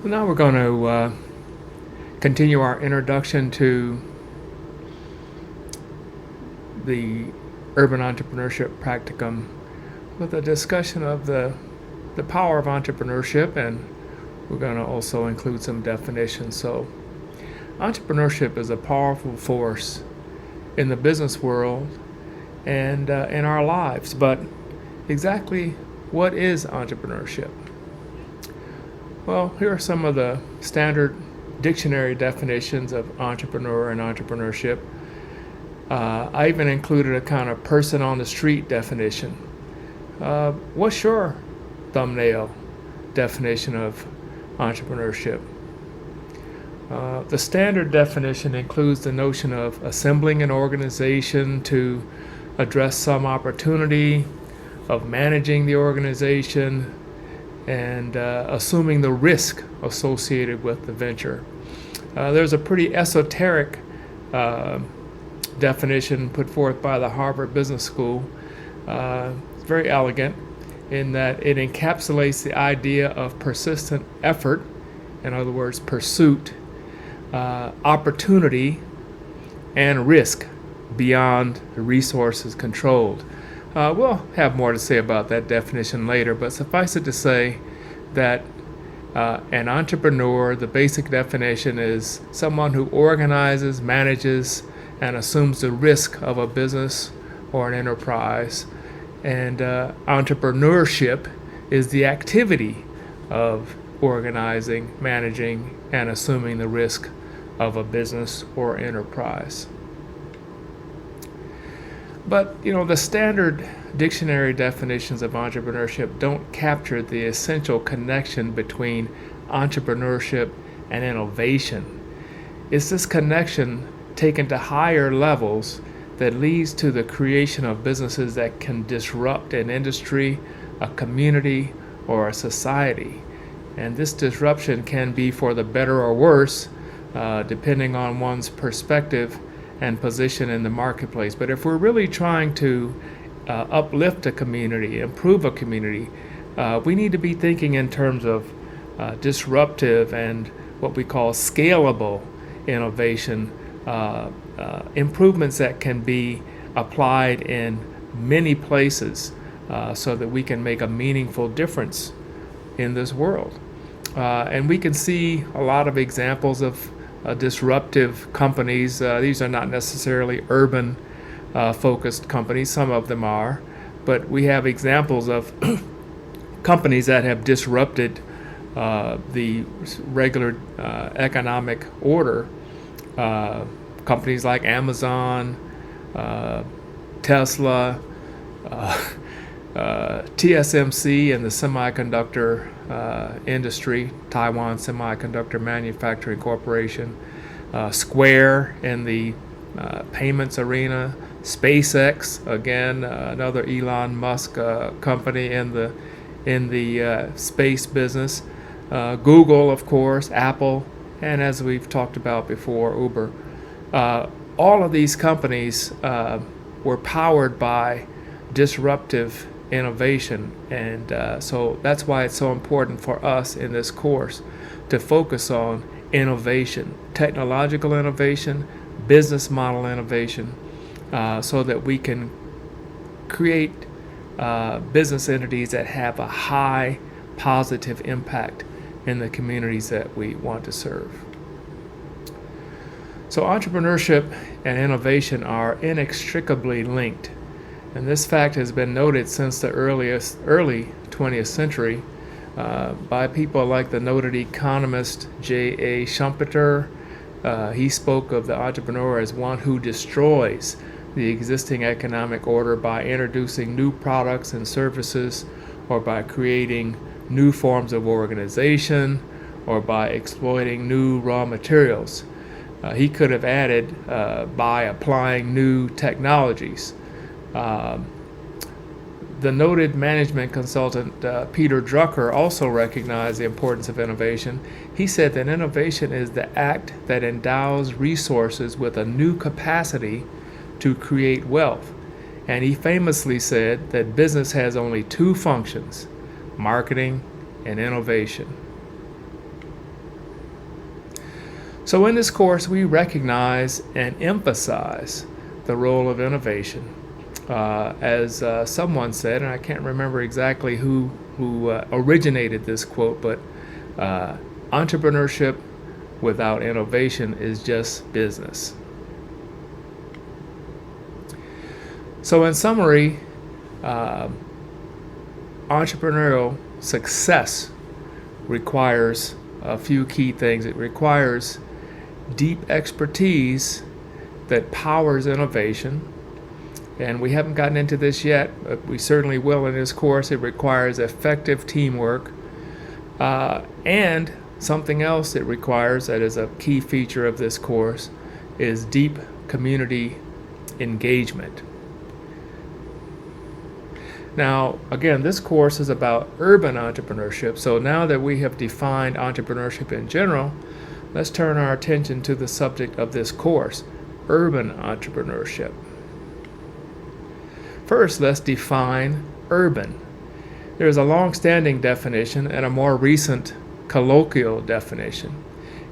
Now we're going to continue our introduction to the Urban Entrepreneurship Practicum with a discussion of the power of entrepreneurship, and we're going to also include some definitions. So, entrepreneurship is a powerful force in the business world and in our lives. But exactly what is entrepreneurship? Well, here are some of the standard dictionary definitions of entrepreneur and entrepreneurship. I even included a kind of person on the street definition. What's your thumbnail definition of entrepreneurship? The standard definition includes the notion of assembling an organization to address some opportunity, of managing the organization, and assuming the risk associated with the venture. There's a pretty esoteric definition put forth by the Harvard Business School. It's very elegant in that it encapsulates the idea of persistent effort, in other words, pursuit, opportunity, and risk beyond the resources controlled. We'll have more to say about that definition later, but suffice it to say that an entrepreneur, the basic definition is someone who organizes, manages, and assumes the risk of a business or an enterprise. And entrepreneurship is the activity of organizing, managing, and assuming the risk of a business or enterprise. But, the standard dictionary definitions of entrepreneurship don't capture the essential connection between entrepreneurship and innovation. It's this connection taken to higher levels that leads to the creation of businesses that can disrupt an industry, a community, or a society. And this disruption can be for the better or worse, depending on one's perspective and position in the marketplace. But if we're really trying to uplift a community, improve a community, we need to be thinking in terms of disruptive and what we call scalable innovation, improvements that can be applied in many places so that we can make a meaningful difference in this world. And we can see a lot of examples of disruptive companies. These are not necessarily urban focused companies, some of them are, but we have examples of companies that have disrupted the regular economic order. Companies like Amazon, Tesla, TSMC in the semiconductor industry, Taiwan Semiconductor Manufacturing Corporation, Square in the payments arena, SpaceX, again, another Elon Musk company in the space business, Google, of course, Apple, and as we've talked about before, Uber. All of these companies were powered by disruptive innovation, and so that's why it's so important for us in this course to focus on innovation, technological innovation, business model innovation, so that we can create business entities that have a high positive impact in the communities that we want to serve. So entrepreneurship and innovation are inextricably linked. And this fact has been noted since the early 20th century by people like the noted economist J.A. Schumpeter. He spoke of the entrepreneur as one who destroys the existing economic order by introducing new products and services, or by creating new forms of organization, or by exploiting new raw materials. He could have added by applying new technologies. The noted management consultant Peter Drucker also recognized the importance of innovation. He said that innovation is the act that endows resources with a new capacity to create wealth. And he famously said that business has only two functions: marketing and innovation. So in this course, we recognize and emphasize the role of innovation. As someone said, and I can't remember exactly who originated this quote, but entrepreneurship without innovation is just business. So in summary, entrepreneurial success requires a few key things. It requires deep expertise that powers innovation. And we haven't gotten into this yet, but we certainly will in this course. It requires effective teamwork. And something else it requires that is a key feature of this course is deep community engagement. Now, again, this course is about urban entrepreneurship. So now that we have defined entrepreneurship in general, let's turn our attention to the subject of this course, urban entrepreneurship. First, let's define urban. There is a long-standing definition and a more recent colloquial definition.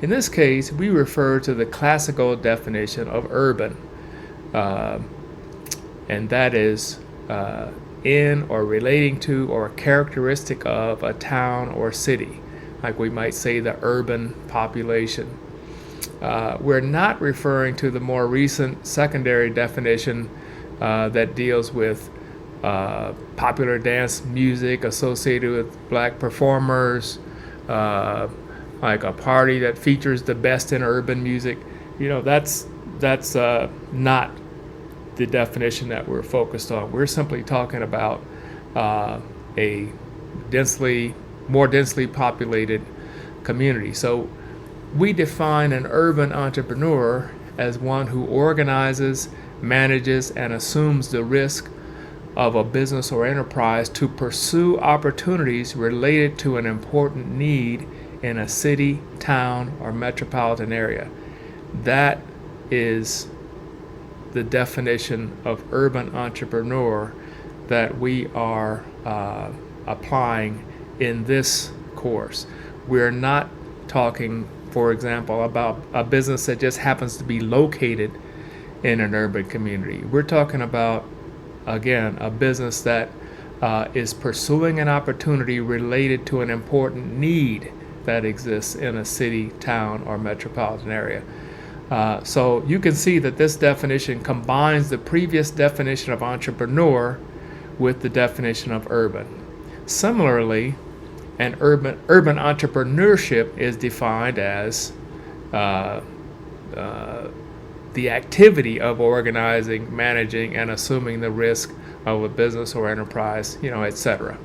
In this case, we refer to the classical definition of urban, and that is in or relating to or a characteristic of a town or city, like we might say the urban population. We're not referring to the more recent secondary definition that deals with popular dance music associated with black performers, like a party that features the best in urban music. That's not the definition that we're focused on. We're simply talking about a more densely populated community. So we define an urban entrepreneur as one who organizes, manages, and assumes the risk of a business or enterprise to pursue opportunities related to an important need in a city, town, or metropolitan area. That is the definition of urban entrepreneur that we are applying in this course. We're not talking, for example, about a business that just happens to be located in an urban community. We're talking about, again, a business that is pursuing an opportunity related to an important need that exists in a city, town, or metropolitan area. So you can see that this definition combines the previous definition of entrepreneur with the definition of urban. Similarly, an urban entrepreneurship is defined as the activity of organizing, managing, and assuming the risk of a business or enterprise, etc.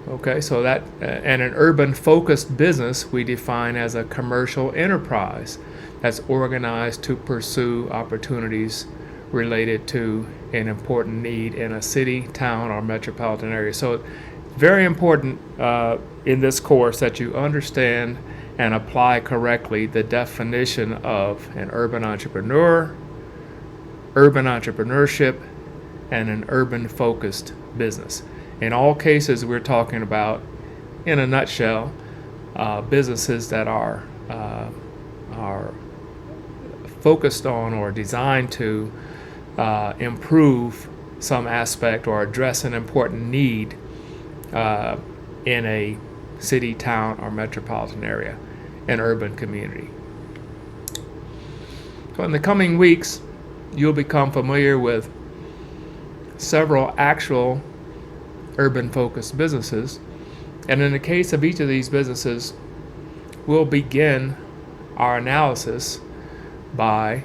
Okay, so that and an urban-focused business we define as a commercial enterprise that's organized to pursue opportunities related to an important need in a city, town, or metropolitan area. So very important in this course that you understand and apply correctly the definition of an urban entrepreneur, urban entrepreneurship, and an urban-focused business. In all cases, we're talking about, in a nutshell, businesses that are focused on or designed to improve some aspect or address an important need in a city, town, or metropolitan area, an urban community. So in the coming weeks, you'll become familiar with several actual urban-focused businesses, and in the case of each of these businesses, we'll begin our analysis by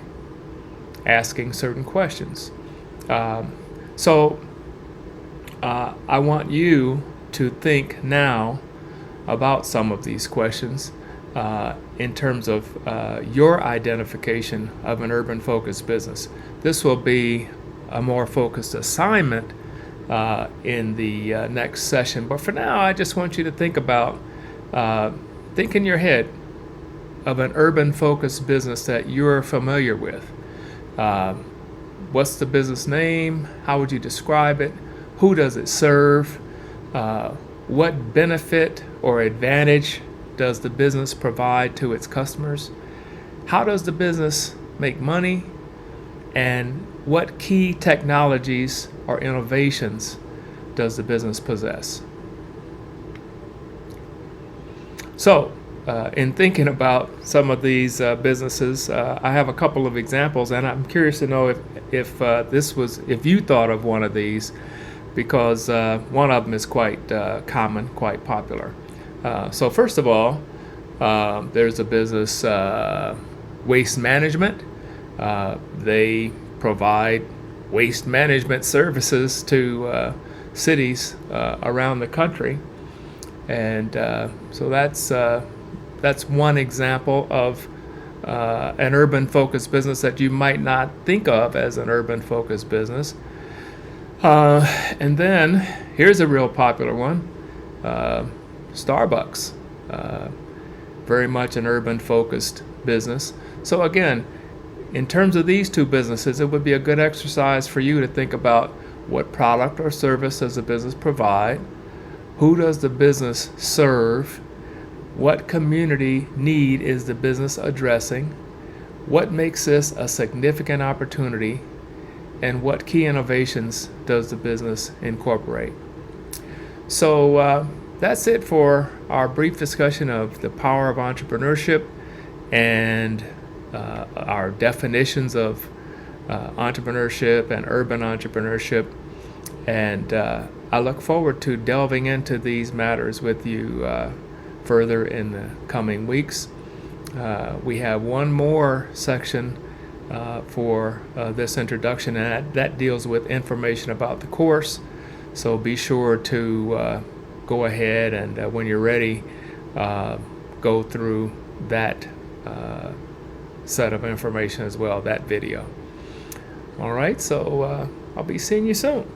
asking certain questions. So I want you to think now about some of these questions in terms of your identification of an urban-focused business. This will be a more focused assignment in the next session, but for now I just want you to think about, think in your head of an urban-focused business that you're familiar with. What's the business name? How would you describe it? Who does it serve? What benefit or advantage does the business provide to its customers? how does the business make money, and what key technologies or innovations does the business possess? So, in thinking about some of these businesses, I have a couple of examples, and I'm curious to know if you thought of one of these, because one of them is quite common, quite popular. So first of all, there's a business, waste management. They provide waste management services to cities around the country, and so that's one example of an urban-focused business that you might not think of as an urban-focused business. And then here's a real popular one, Starbucks, very much an urban-focused business. So again, in terms of these two businesses, it would be a good exercise for you to think about what product or service does the business provide, who does the business serve, what community need is the business addressing, what makes this a significant opportunity, and what key innovations does the business incorporate. So that's it for our brief discussion of the power of entrepreneurship and our definitions of entrepreneurship and urban entrepreneurship. And I look forward to delving into these matters with you further in the coming weeks. We have one more section for this introduction, and that deals with information about the course. So be sure to go ahead and when you're ready, go through that set of information as well, that video. All right, so I'll be seeing you soon.